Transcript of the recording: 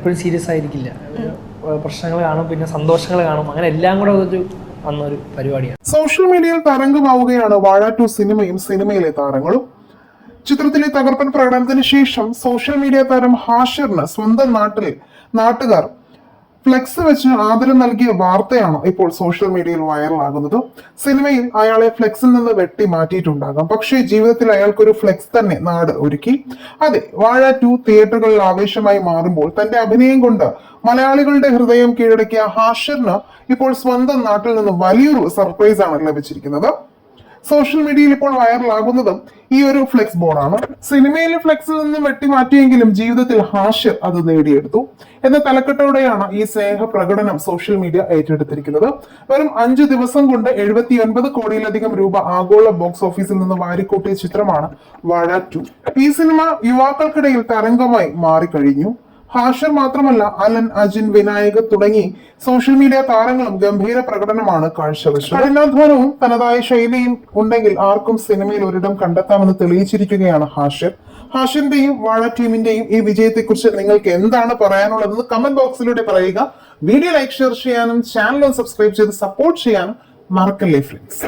എപ്പോഴും സീരിയസ് ആയിരിക്കില്ല. പ്രശ്നങ്ങൾ കാണും, പിന്നെ സന്തോഷങ്ങൾ കാണും, അങ്ങനെ എല്ലാം കൂടെ വന്നൊരു പരിപാടിയാണ്. സോഷ്യൽ മീഡിയയിൽ തരംഗമാവുകയാണ് വാഴ 2 സിനിമയും സിനിമയിലെ താരങ്ങളും. ചിത്രത്തിലെ തകർപ്പൻ പ്രകടനത്തിന് ശേഷം സോഷ്യൽ മീഡിയ താരം ഹാഷിറിന് സ്വന്തം നാട്ടുകാർ ഫ്ലെക്സ് വെച്ച് ആദരം നൽകിയ വാർത്തയാണ് ഇപ്പോൾ സോഷ്യൽ മീഡിയയിൽ വൈറലാകുന്നത്. സിനിമയിൽ അയാളെ ഫ്ലെക്സിൽ നിന്ന് വെട്ടി മാറ്റിയിട്ടുണ്ടാകാം, പക്ഷേ ജീവിതത്തിൽ അയാൾക്കൊരു ഫ്ലെക്സ് തന്നെ നാട് ഒരുക്കി. അതെ, വാഴ 2 തിയേറ്ററുകളിൽ ആവേശമായി മാറുമ്പോൾ തന്റെ അഭിനയം കൊണ്ട് മലയാളികളുടെ ഹൃദയം കീഴടക്കിയ ഹാഷിറിന് ഇപ്പോൾ സ്വന്തം നാട്ടിൽ നിന്ന് വലിയൊരു സർപ്രൈസ് ആണ് ലഭിച്ചിരിക്കുന്നത്. സോഷ്യൽ മീഡിയയിൽ ഇപ്പോൾ വൈറലാകുന്നതും ഈ ഒരു ഫ്ലെക്സ് ബോർഡാണ്. സിനിമയിലെ ഫ്ലെക്സിൽ നിന്ന് വെട്ടിമാറ്റിയെങ്കിലും ജീവിതത്തിൽ ഹാഷിർ അത് നേടിയെടുത്തു എന്ന തലക്കെട്ടോടെയാണ് ഈ സ്നേഹ പ്രകടനം സോഷ്യൽ മീഡിയ ഏറ്റെടുത്തിരിക്കുന്നത്. വെറും 5 ദിവസം കൊണ്ട് 79 കോടിയിലധികം രൂപ ആഗോള ബോക്സ് ഓഫീസിൽ നിന്ന് വാരിക്കൂട്ടിയ ചിത്രമാണ് വാഴ 2. ഈ സിനിമ യുവാക്കൾക്കിടയിൽ തരംഗമായി മാറിക്കഴിഞ്ഞു. ഹാഷിർ മാത്രമല്ല, അലൻ, അജിൻ, വിനായക് തുടങ്ങി സോഷ്യൽ മീഡിയ താരങ്ങളും ഗംഭീര പ്രകടനമാണ് കാഴ്ചവെച്ചത്. കഠിനാധ്വാനവും തനതായ ശൈലിയും ഉണ്ടെങ്കിൽ ആർക്കും സിനിമയിൽ ഒരിടം കണ്ടെത്താമെന്ന് തെളിയിച്ചിരിക്കുകയാണ് ഹാഷിർ. ഹാഷിറിന്റെയും വാഴ ടീമിന്റെയും ഈ വിജയത്തെക്കുറിച്ച് നിങ്ങൾക്ക് എന്താണ് പറയാനുള്ളതെന്ന് കമന്റ് ബോക്സിലൂടെ പറയുക. വീഡിയോ ലൈക്ക്, ഷെയർ ചെയ്യാനും ചാനൽ സബ്സ്ക്രൈബ് ചെയ്ത് സപ്പോർട്ട് ചെയ്യാനും മറക്കല്ലേ ഫ്രണ്ട്സ്.